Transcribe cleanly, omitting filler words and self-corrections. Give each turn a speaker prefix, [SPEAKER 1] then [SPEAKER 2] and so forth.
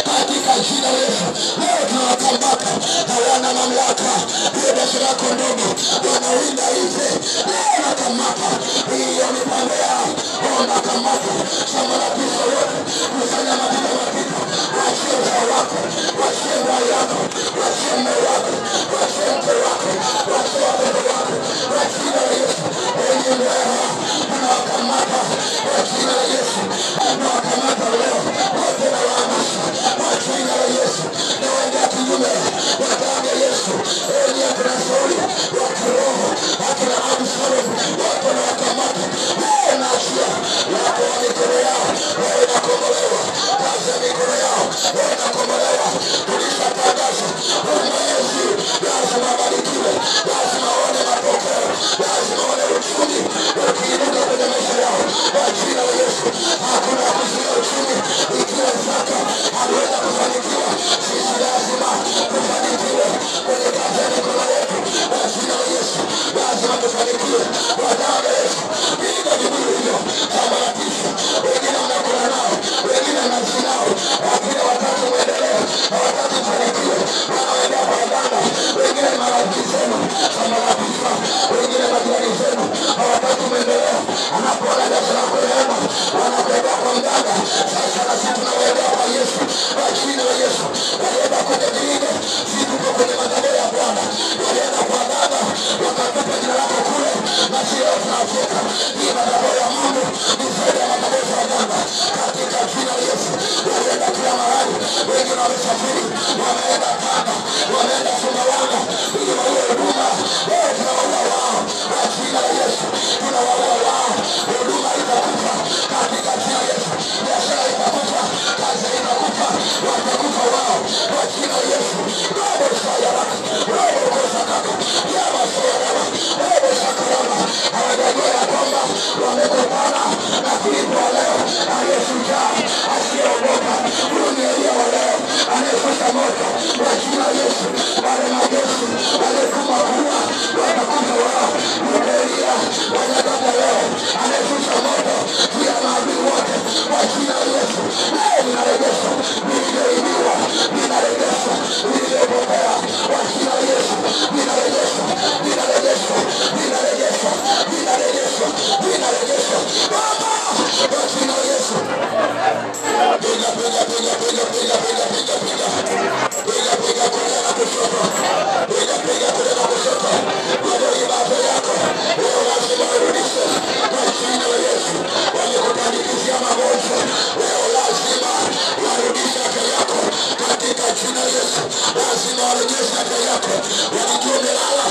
[SPEAKER 1] katika jina la Yesu. Leo tunawakamata, hawana mamlaka. Hiyo biashara yako ndogo wanawinda hivi, leo nakamata hiyo mipango yao. Nakamata samaratisha wote kufanya mapito mapito. Wachie uzao wako, wachie ndoa yako, wachie mume wako, wachie mke wako, wachie watoto wako kwa jina la Yesu. Enyi mbaya tunawakamata kwa jina la Yesu. Tunawakamata leo wote na waamasha kwa jina la Yesu. Na waendea kinyume kwa damu ya Yesu. Enyi akina Sauli wa kiroho, akina Absalom, wote na wakamata leo. Naachia wako wa mikono yao wewe inakombolewa, kazi ya mikono yao wewe inakombolewa. Tulishatangaza Yesu lazima abarikiwe, lazima waone matokeo, lazima waone uchumi ukiinuka kwenye maisha yao kwa jina la Yesu. Hakuna kuzuia uchumi. Ikiwa zaka haweza kufanikiwa, sisi lazima tufanikiwe kwenye kazi ya mikono yetu kwa jina la Yesu. Lazima tufanikiwe kwa damu ya Yesu. Piga vibuyu hivyo, samaratisha. Wengine wanakula nao, wengine wanazi nao, lakini watatu muendelee, hawataki mfanikiwe, wanaenda kwa waganga. Wengine marafiki zenu, samaratisha. Wengine majirani zenu, hawataki muendelee. Anapoona biashara yako yenu, wanakwenda kwa mganga. Sasa na sisi tunawaendea kwa Yesu kwa jina la Yesu. Walienda kwenye vilingo, sisi tuko kwenye madhabahu ya Bwana. Walienda kwa waganga, wakatupa jina lako kule, na sio tunafika. Hii madhabahu ya Mungu ni zaidi ya madhabahu ya waganga katika jina la Yesu. Walienda kila mahali, wengine wamesafiri, wameenda Tanga, wameenda Sumbawanga ili wawe huduma. Leo tunawaua wao kwa jina la Yesu. Tunawaua wao, huduma itakufa katika jina la Yesu. Biashara itakufa, kazi itakufa, watakufa wao kwa jina la Yesu. Robo sayaraka, robo kosakaka, yaba sayarama, robo sakarama. Hawajajua ya kwamba wamekutana na Kristo wa leo aliyeshujaa, asiyeogopa. Huyu ni Elia wa leo anayeshusha moto kwa jina la Yesu. Wale majeshi aliyetuma kuua watakufa wao. Yule Elia wa nyakati leo anayeshusha moto juu ya maadui wote kwa jina la Yesu. Leo ninarejesha vilivyoibiwa, ninarejesha vilivyopotea kwa jina la Yesu. Ninarejesha, ninarejesha, ninarejesha, ninarejesha, ninarejesha Baba kwa jina la Yesu. Piga, piga, piga, piga, piga, piga, piga, piga. Piga, piga kulia na kushoto. Piga, piga kulia na kushoto. Wale ibada yako leo lazima urudishe kwa jina la Yesu. Wamekupandikizia magonjwa leo lazima warudishe afya yako katika jina la Yesu. Lazima warejeshe afya yako. Walijua umelala